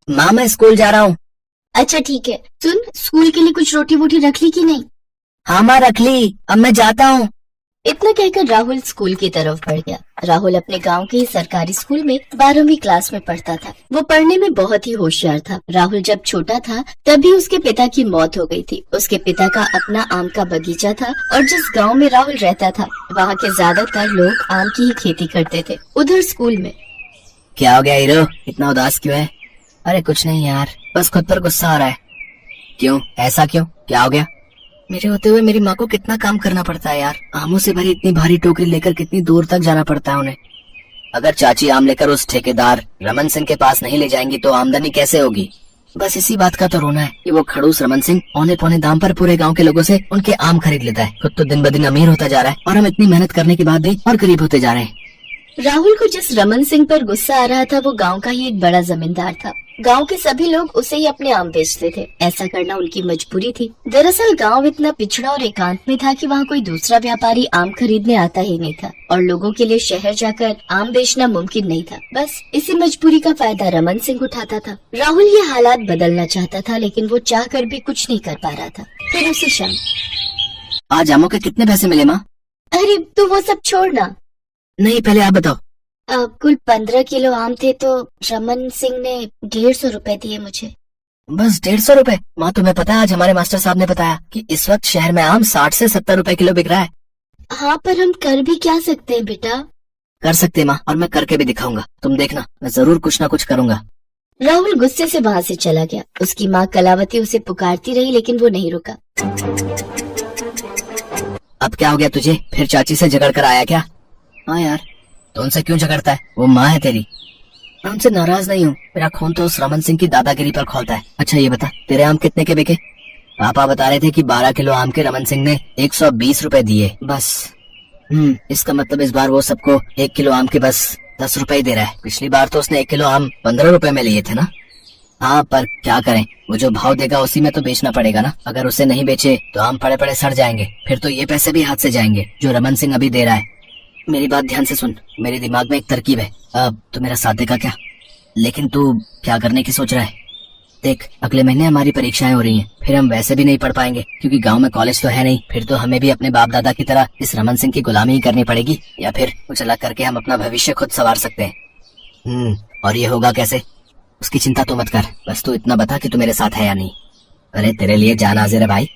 माँ मैं स्कूल जा रहा हूँ। अच्छा ठीक है, सुन स्कूल के लिए कुछ रोटी वोटी रख ली कि नहीं? हाँ माँ रख ली, अब मैं जाता हूँ। इतना कहकर राहुल स्कूल की तरफ बढ़ गया। राहुल अपने गांव के ही सरकारी स्कूल में 12वीं क्लास में पढ़ता था। वो पढ़ने में बहुत ही होशियार था। राहुल जब छोटा था तभी उसके पिता की मौत हो गई थी। उसके पिता का अपना आम का बगीचा था और जिस गांव में राहुल रहता था वहाँ के ज्यादातर लोग आम की ही खेती करते थे। उधर स्कूल में क्या हो गया हीरो, इतना उदास क्यों है? अरे कुछ नहीं यार, बस खुद पर गुस्सा आ रहा है। क्यों, ऐसा क्यों, क्या हो गया? मेरे होते हुए मेरी माँ को कितना काम करना पड़ता है यार। आमों से भरी इतनी भारी टोकरी लेकर कितनी दूर तक जाना पड़ता है उन्हें। अगर चाची आम लेकर उस ठेकेदार रमन सिंह के पास नहीं ले जाएंगी तो आमदनी कैसे होगी? बस इसी बात का तो रोना है कि वो खड़ूस रमन सिंह औने पौने दाम पर पूरे गांव के लोगों से उनके आम खरीद लेता है। खुद तो दिन ब दिन अमीर होता जा रहा है और हम इतनी मेहनत करने के बाद भी और गरीब होते जा रहे हैं। राहुल को जिस रमन सिंह पर गुस्सा आ रहा था वो गांव का ही एक बड़ा जमींदार था। गांव के सभी लोग उसे ही अपने आम बेचते थे। ऐसा करना उनकी मजबूरी थी। दरअसल गांव इतना पिछड़ा और एकांत में था कि वहाँ कोई दूसरा व्यापारी आम खरीदने आता ही नहीं था और लोगों के लिए शहर जाकर आम बेचना मुमकिन नहीं था। बस इसी मजबूरी का फायदा रमन सिंह उठाता था। राहुल ये हालात बदलना चाहता था लेकिन वो चाह कर भी कुछ नहीं कर पा रहा था। फिर उसी शाम, आज आमों के कितने पैसे मिले माँ? अरे तू वो सब छोड़ना, नहीं पहले आप बताओ। कुल 15 किलो आम थे तो रमन सिंह ने 150 रुपए दिए मुझे। बस 150 रुपए? माँ तुम्हें पता है आज हमारे मास्टर साहब ने बताया कि इस वक्त शहर में आम 60 से 70 रुपए किलो बिक रहा है। हाँ पर हम कर भी क्या सकते हैं बेटा? कर सकते माँ, और मैं करके भी दिखाऊंगा। तुम देखना, मैं जरूर कुछ ना कुछ करूंगा। राहुल गुस्से से वहाँ से चला गया। उसकी माँ कलावती उसे पुकारती रही लेकिन वो नहीं रुका। अब क्या हो गया तुझे, फिर चाची से झगड़ कर आया क्या? हाँ यार, तो उनसे क्यों झगड़ता है? वो माँ है तेरी। मैं उनसे नाराज नहीं हूँ, मेरा खून तो उस रमन सिंह की दादागिरी पर खौलता है। अच्छा ये बता, तेरे आम कितने के बिके? पापा बता रहे थे कि 12 किलो आम के रमन सिंह ने 120 रुपए दिए बस। इसका मतलब इस बार वो सबको 1 किलो आम के बस 10 रुपए ही दे रहा है। पिछली बार तो उसने 1 किलो आम 15 रुपए में लिए थे ना। हाँ पर क्या करें, वो जो भाव देगा उसी में तो बेचना पड़ेगा ना। अगर उसे नहीं बेचे तो आम पड़े पड़े सड़ जाएंगे, फिर तो ये पैसे भी हाथ से जाएंगे जो रमन सिंह अभी दे रहा है। मेरी बात ध्यान से सुन, मेरे दिमाग में एक तरकीब है। अब तू मेरा साथ देगा क्या? लेकिन तू क्या करने की सोच रहा है? देख, अगले महीने हमारी परीक्षाएं हो रही हैं, फिर हम वैसे भी नहीं पढ़ पाएंगे क्योंकि गांव में कॉलेज तो है नहीं। फिर तो हमें भी अपने बाप दादा की तरह इस रमन सिंह की गुलामी ही करनी पड़ेगी, या फिर कुछ अलग करके हम अपना भविष्य खुद संवार सकते हैं। और ये होगा कैसे? उसकी चिंता तो मत कर, बस तू इतना बता कि तू मेरे साथ है या नहीं। अरे तेरे लिए जान हाजिर है भाई।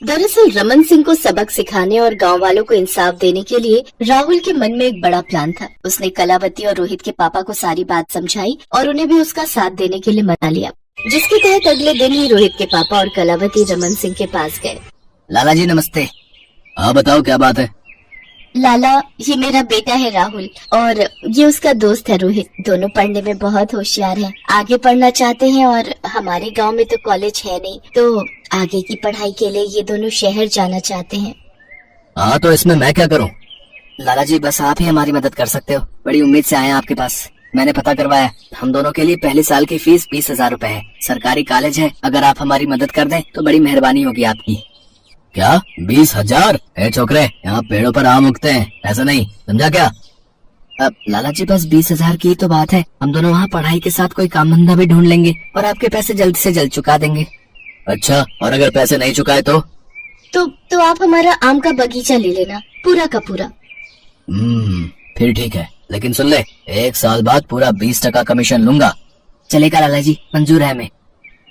दरअसल रमन सिंह को सबक सिखाने और गांव वालों को इंसाफ देने के लिए राहुल के मन में एक बड़ा प्लान था। उसने कलावती और रोहित के पापा को सारी बात समझाई और उन्हें भी उसका साथ देने के लिए मना लिया, जिसके तहत अगले दिन ही रोहित के पापा और कलावती रमन सिंह के पास गए। लाला जी नमस्ते। हाँ बताओ क्या बात है? लाला, ये मेरा बेटा है राहुल और ये उसका दोस्त है रोहित। दोनों पढ़ने में बहुत होशियार हैं, आगे पढ़ना चाहते हैं और हमारे गांव में तो कॉलेज है नहीं, तो आगे की पढ़ाई के लिए ये दोनों शहर जाना चाहते हैं। हाँ तो इसमें मैं क्या करूँ? लाला जी बस आप ही हमारी मदद कर सकते हो। बड़ी उम्मीद से आए हैं आपके पास। मैंने पता करवाया, हम दोनों के लिए पहले साल की फीस 20,000 रुपए है। सरकारी कॉलेज है, अगर आप हमारी मदद कर दें तो बड़ी मेहरबानी होगी आपकी। क्या 20,000? छोकरे, यहाँ पेड़ों पर आम उगते हैं, ऐसा नहीं समझा क्या? अब लाला जी बस 20,000 की तो बात है। हम दोनों वहाँ पढ़ाई के साथ कोई काम धंधा भी ढूंढ लेंगे और आपके पैसे जल्द से जल्द चुका देंगे। अच्छा, और अगर पैसे नहीं चुकाए तो आप हमारा आम का बगीचा ले लेना, पूरा का पूरा। फिर ठीक है, लेकिन सुन ले, 1 साल बाद पूरा 20% कमीशन लूंगा। चलेगा लाला जी, मंजूर है हमें।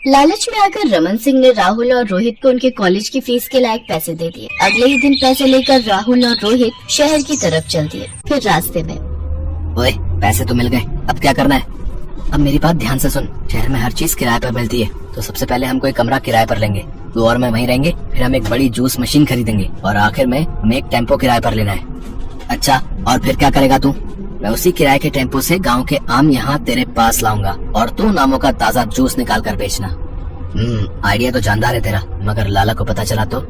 लालच में आकर रमन सिंह ने राहुल और रोहित को उनके कॉलेज की फीस के लायक पैसे दे दिए। अगले ही दिन पैसे लेकर राहुल और रोहित शहर की तरफ चल दिए। फिर रास्ते में, ओए पैसे तो मिल गए, अब क्या करना है? अब मेरी बात ध्यान से सुन, शहर में हर चीज किराए पर मिलती है, तो सबसे पहले हम कोई कमरा किराए पर लेंगे, तू और मैं वहीं रहेंगे। फिर हम एक बड़ी जूस मशीन खरीदेंगे और आखिर में हमें एक टेम्पो किराए पर लेना है। अच्छा, और फिर क्या करेगा तू? मैं उसी किराए के टेम्पो से गांव के आम यहाँ तेरे पास लाऊंगा और तू नामों का ताज़ा जूस निकाल कर बेचना। आइडिया तो जानदार है तेरा, मगर लाला को पता चला तो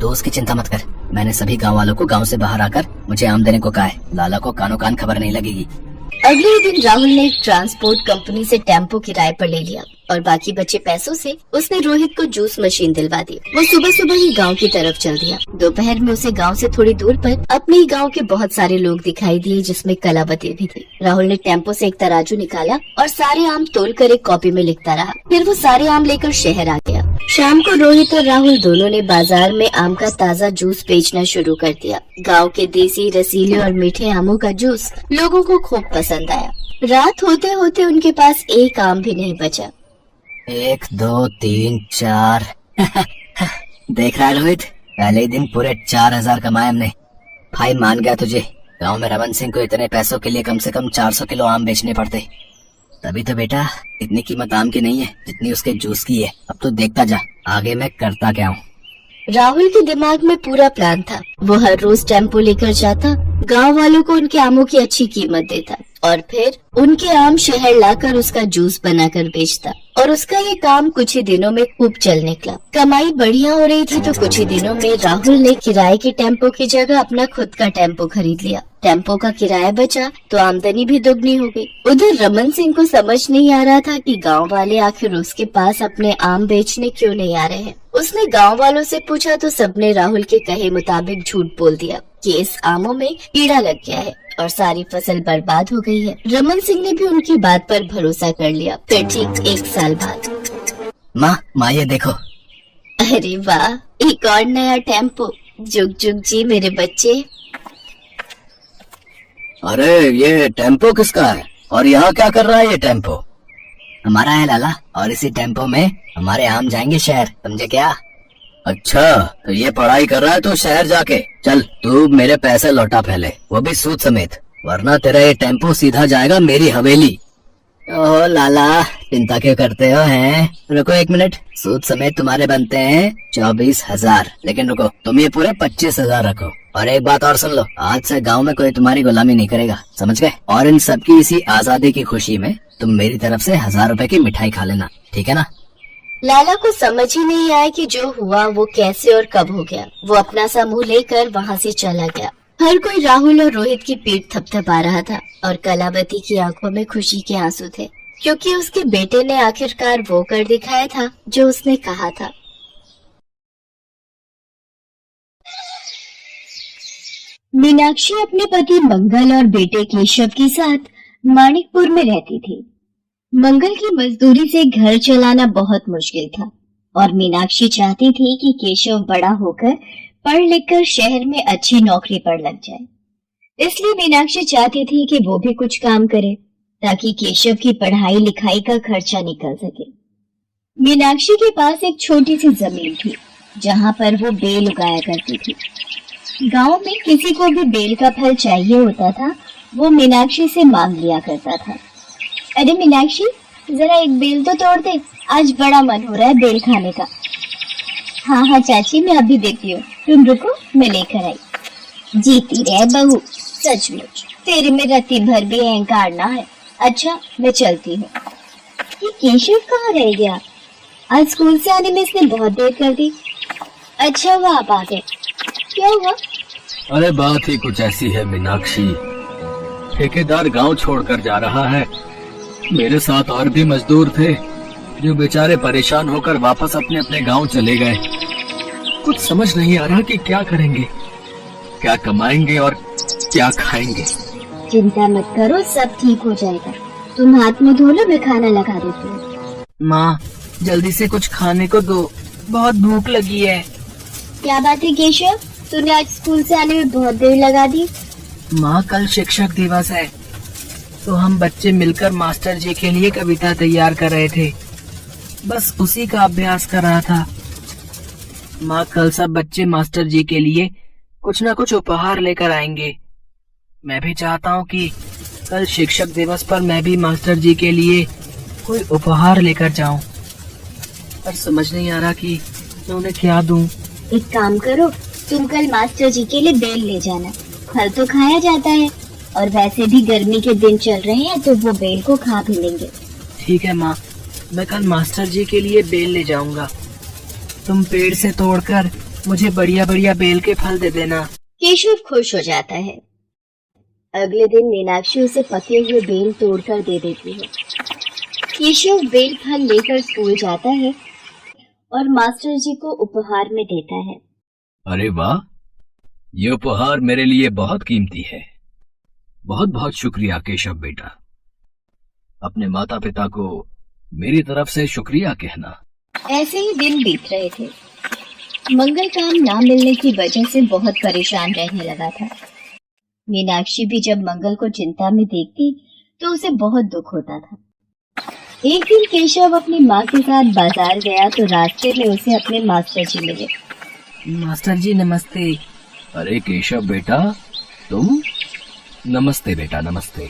उसकी चिंता मत कर। मैंने सभी गांव वालों को गांव से बाहर आकर मुझे आम देने को कहा है। लाला को कानो कान खबर नहीं लगेगी। अगले ही दिन राहुल ने एक ट्रांसपोर्ट कंपनी से टेम्पो किराए पर ले लिया और बाकी बचे पैसों से उसने रोहित को जूस मशीन दिलवा दी। वो सुबह सुबह ही गांव की तरफ चल दिया। दोपहर में उसे गांव से थोड़ी दूर पर अपने ही गांव के बहुत सारे लोग दिखाई दिए, जिसमें कलावती भी थी। राहुल ने टेम्पो से एक तराजू निकाला और सारे आम तोलकर एक कॉपी में लिखता रहा। फिर वो सारे आम लेकर शहर आ गया। शाम को रोहित और राहुल दोनों ने बाजार में आम का ताज़ा जूस बेचना शुरू कर दिया। गांव के देसी, रसीले और मीठे आमों का जूस लोगों को खूब पसंद आया। रात होते होते उनके पास एक आम भी नहीं बचा। 1 2 3 4 देख रहा है रोहित, पहले ही दिन पूरे 4000 कमाए हमने। भाई मान गया तुझे। गांव में रमन सिंह को इतने पैसों के लिए कम से कम 400 किलो आम बेचने पड़ते। तभी तो बेटा इतनी कीमत आम की नहीं है जितनी उसके जूस की है। अब तो देखता जा आगे मैं करता क्या हूँ। राहुल के दिमाग में पूरा प्लान था। वो हर रोज टेम्पो लेकर जाता, गांव वालों को उनके आमों की अच्छी कीमत देता और फिर उनके आम शहर लाकर उसका जूस बनाकर बेचता। और उसका ये काम कुछ ही दिनों में खूब चल निकला। कमाई बढ़िया हो रही थी तो कुछ ही दिनों में राहुल ने किराए के टेम्पो की जगह अपना खुद का टेम्पो खरीद लिया। टेम्पो का किराया बचा तो आमदनी भी दोगुनी हो गई। उधर रमन सिंह को समझ नहीं आ रहा था कि गांव वाले आखिर उसके पास अपने आम बेचने क्यों नहीं आ रहे हैं। उसने गांव वालों से पूछा तो सबने राहुल के कहे मुताबिक झूठ बोल दिया कि इस आमों में कीड़ा लग गया है और सारी फसल बर्बाद हो गई है। रमन सिंह ने भी उनकी बात पर भरोसा कर लिया। फिर ठीक 1 साल बाद माँ ये देखो। अरे वाह, एक और नया टेम्पो। जुग जुग जी मेरे बच्चे। अरे ये टेम्पो किसका है और यहाँ क्या कर रहा है ये टेम्पो? हमारा है लाला, और इसी टेम्पो में हमारे आम जाएंगे शहर, समझे क्या? अच्छा तो ये पढ़ाई कर रहा है तो शहर जाके चल तू मेरे पैसे लौटा पहले, वो भी सूद समेत, वरना तेरा ये टेम्पो सीधा जाएगा मेरी हवेली। ओह लाला चिंता क्यों करते हो हैं? रुको 1 मिनट, सूद समेत तुम्हारे बनते हैं 24,000, लेकिन रुको तुम ये पूरे 25,000 रखो। और एक बात और सुन लो, आज से गांव में कोई तुम्हारी गुलामी नहीं करेगा, समझ गए? और इन सबकी इसी आजादी की खुशी में तुम मेरी तरफ से 1000 रुपए की मिठाई खा लेना, ठीक है ना? लाला को समझ ही नहीं आया कि जो हुआ वो कैसे और कब हो गया। वो अपना सा मुंह लेकर वहाँ से चला गया। हर कोई राहुल और रोहित की पीठ थपथपा रहा था और कलावती की आंखों में खुशी के आंसू थे, क्योंकि उसके बेटे ने आखिरकार वो कर दिखाया था जो उसने कहा था। मीनाक्षी अपने पति मंगल और बेटे केशव के साथ माणिकपुर में रहती थी। मंगल की मजदूरी से घर चलाना बहुत मुश्किल था और मीनाक्षी चाहती थी कि केशव बड़ा होकर पढ़ लिखकर शहर में अच्छी नौकरी पर लग जाए। इसलिए मीनाक्षी चाहती थी कि वो भी कुछ काम करे ताकि केशव की पढ़ाई लिखाई का खर्चा निकल सके। मीनाक्षी के पास एक छोटी सी जमीन थी जहाँ पर वो बेल उगाया करती थी। गांव में किसी को भी बेल का फल चाहिए होता था, वो मीनाक्षी से मांग लिया करता था। अरे मीनाक्षी जरा एक बेल तो तोड़ दे, आज बड़ा मन हो रहा है बेल खाने का। हाँ हाँ चाची मैं अभी देती हूँ, तुम रुको मैं लेकर आई। जीती रहे बहू, सचमुच तेरे में रत्ती भर भी अहंकार ना है। अच्छा मैं चलती हूँ। ये केशव कहाँ रह गया? आज स्कूल से आने में इसने बहुत देर कर दी। अच्छा वो आप आ गए, क्या हुआ? अरे बात ही कुछ ऐसी है मीनाक्षी, ठेकेदार गांव छोड़कर जा रहा है। मेरे साथ और भी मजदूर थे जो बेचारे परेशान होकर वापस अपने अपने गांव चले गए। कुछ समझ नहीं आ रहा कि क्या करेंगे, क्या कमाएंगे और क्या खाएंगे। चिंता मत करो, सब ठीक हो जाएगा। तुम हाथ मुंह धो लो, मैं खाना लगा देती हूँ। माँ जल्दी से कुछ खाने को दो, बहुत भूख लगी है। क्या बात है केशव, तूने आज स्कूल से आने में बहुत देर लगा दी। माँ कल शिक्षक दिवस है तो हम बच्चे मिलकर मास्टर जी के लिए कविता तैयार कर रहे थे, बस उसी का अभ्यास कर रहा था। माँ कल सब बच्चे मास्टर जी के लिए कुछ न कुछ उपहार लेकर आएंगे। मैं भी चाहता हूँ कि कल शिक्षक दिवस पर मैं भी मास्टर जी के लिए कोई उपहार लेकर जाऊं, पर समझ नहीं आ रहा कि मैं उन्हें क्या दूं। एक काम करो, तुम कल मास्टर जी के लिए बेल ले जाना, फल तो खाया जाता है और वैसे भी गर्मी के दिन चल रहे हैं तो वो बेल को खा भी लेंगे। ठीक है माँ, मैं कल मास्टर जी के लिए बेल ले जाऊंगा। तुम पेड़ से तोड़कर मुझे बढ़िया बढ़िया बेल के फल दे देना। केशव खुश हो जाता है। अगले दिन मीनाक्षी उसे पके हुए बेल तोड़कर दे देती है। केशव बेल फल लेकर स्कूल जाता है और मास्टर जी को उपहार में देता है। अरे वाह, ये उपहार मेरे लिए बहुत कीमती है। बहुत बहुत शुक्रिया केशव बेटा। अपने माता पिता को मेरी तरफ से शुक्रिया कहना। ऐसे ही दिन बीत रहे थे। मंगल काम ना मिलने की वजह से बहुत परेशान रहने लगा था। मीनाक्षी भी जब मंगल को चिंता में देखती तो उसे बहुत दुख होता था। एक दिन केशव अपनी माँ के साथ बाजार गया तो रास्ते में उसे अपने मास्टर जी मिले। मास्टर जी नमस्ते। अरे केशव बेटा, तुम? नमस्ते बेटा, नमस्ते।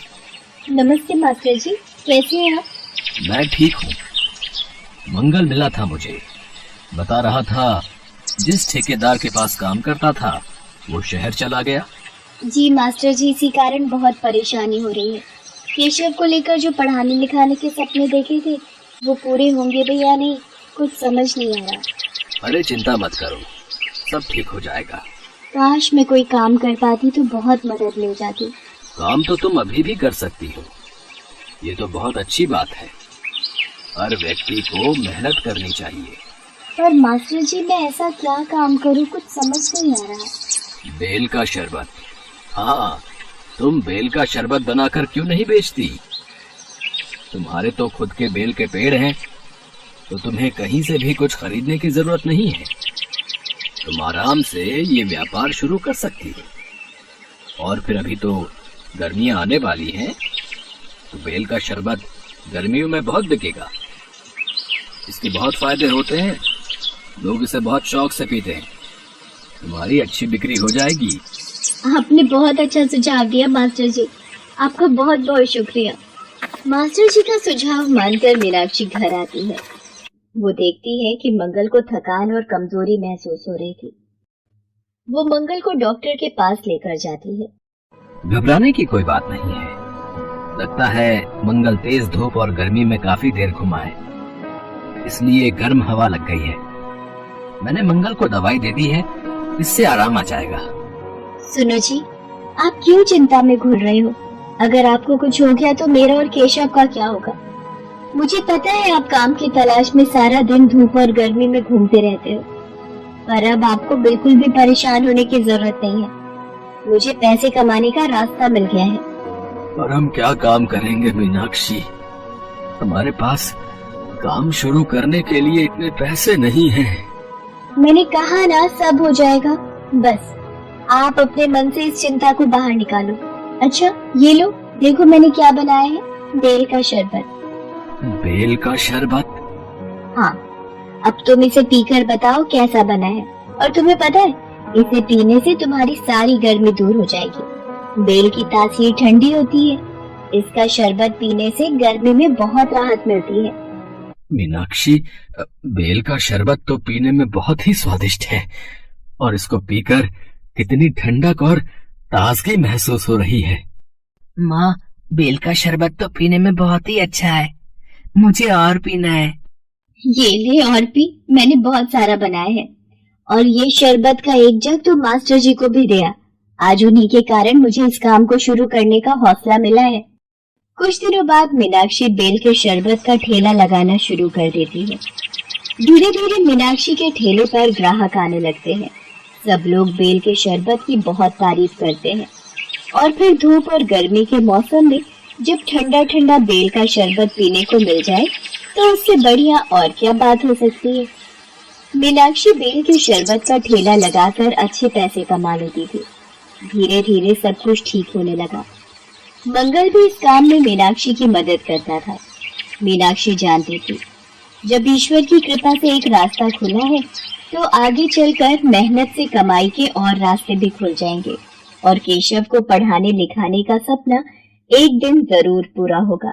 नमस्ते मास्टर जी, कैसे हैं आप? मैं ठीक हूँ। मंगल मिला था मुझे, बता रहा था जिस ठेकेदार के पास काम करता था वो शहर चला गया। जी मास्टर जी, इसी कारण बहुत परेशानी हो रही है। केशव को लेकर जो पढ़ाने लिखाने के सपने देखे थे वो पूरे होंगे भी या नहीं, कुछ समझ नहीं आ रहा। अरे चिंता मत करो, सब ठीक हो जाएगा। काश मैं कोई काम कर पाती तो बहुत मदद मिल जाती। काम तो तुम अभी भी कर सकती हो, ये तो बहुत अच्छी बात है। हर व्यक्ति को मेहनत करनी चाहिए। पर मास्टर जी मैं ऐसा क्या काम करूं, कुछ समझ नहीं आ रहा। बेल का शरबत। हाँ, तुम बेल का शरबत बनाकर क्यों नहीं बेचती? तुम्हारे तो खुद के बेल के पेड़ हैं, तो तुम्हें कहीं से भी कुछ खरीदने की जरूरत नहीं है। तुम आराम से ये व्यापार शुरू कर सकती हो। और फिर अभी तो गर्मियां आने वाली हैं, तो बेल का शरबत गर्मियों में बहुत बिकेगा। इसके बहुत फायदे होते हैं, लोग इसे बहुत शौक से पीते हैं। तुम्हारी अच्छी बिक्री हो जाएगी। आपने बहुत अच्छा सुझाव दिया मास्टर जी, आपका बहुत बहुत शुक्रिया। मास्टर जी का सुझाव मानकर मीनाक्षी घर आती है। वो देखती है कि मंगल को थकान और कमजोरी महसूस हो रही थी। वो मंगल को डॉक्टर के पास लेकर जाती है। घबराने की कोई बात नहीं है। लगता है मंगल तेज धूप और गर्मी में काफी देर घुमा है, इसलिए गर्म हवा लग गई है। मैंने मंगल को दवाई दे दी है, इससे आराम आ जाएगा। सुनो जी, आप क्यों चिंता में घुल रहे हो? अगर आपको कुछ हो गया तो मेरा और केशव का क्या होगा? मुझे पता है आप काम की तलाश में सारा दिन धूप और गर्मी में घूमते रहते हो, पर अब आपको बिल्कुल भी परेशान होने की जरूरत नहीं है। मुझे पैसे कमाने का रास्ता मिल गया है। और हम क्या काम करेंगे मीनाक्षी? हमारे पास काम शुरू करने के लिए इतने पैसे नहीं हैं। मैंने कहा ना, सब हो जाएगा। बस आप अपने मन से इस चिंता को बाहर निकालो। अच्छा ये लो, देखो मैंने क्या बनाया है, बेल का शरबत। बेल का शरबत? हाँ, अब तुम इसे पीकर बताओ कैसा बना है। और तुम्हें पता है, इसे पीने से तुम्हारी सारी गर्मी दूर हो जाएगी। बेल की तासीर ठंडी होती है, इसका शरबत पीने से गर्मी में बहुत राहत मिलती है। मीनाक्षी, बेल का शरबत तो पीने में बहुत ही स्वादिष्ट है, और इसको पीकर कितनी ठंडक और ताजगी महसूस हो रही है। माँ, बेल का शरबत तो पीने में बहुत ही अच्छा है, मुझे और पीना है। ये ले और पी, मैंने बहुत सारा बनाया है। और ये शरबत का एक जग तो मास्टर जी को भी दिया। आज उन्हीं के कारण मुझे इस काम को शुरू करने का हौसला मिला है। कुछ दिनों बाद मीनाक्षी बेल के शरबत का ठेला लगाना शुरू कर देती है। धीरे धीरे मीनाक्षी के ठेले पर ग्राहक आने लगते हैं। सब लोग बेल के शरबत की बहुत तारीफ करते हैं। और फिर धूप और गर्मी के मौसम में जब ठंडा ठंडा बेल का शरबत पीने को मिल जाए तो उससे बढ़िया और क्या बात हो सकती है। मीनाक्षी बेल के शरबत का ठेला लगाकर अच्छे पैसे कमा लेती थी। धीरे धीरे सब कुछ ठीक होने लगा। मंगल भी इस काम में मीनाक्षी की मदद करता था। मीनाक्षी जानती थी, जब ईश्वर की कृपा से एक रास्ता खुला है तो आगे चलकर मेहनत से कमाई के और रास्ते भी खुल जाएंगे और केशव को पढ़ाने लिखाने का सपना एक दिन जरूर पूरा होगा।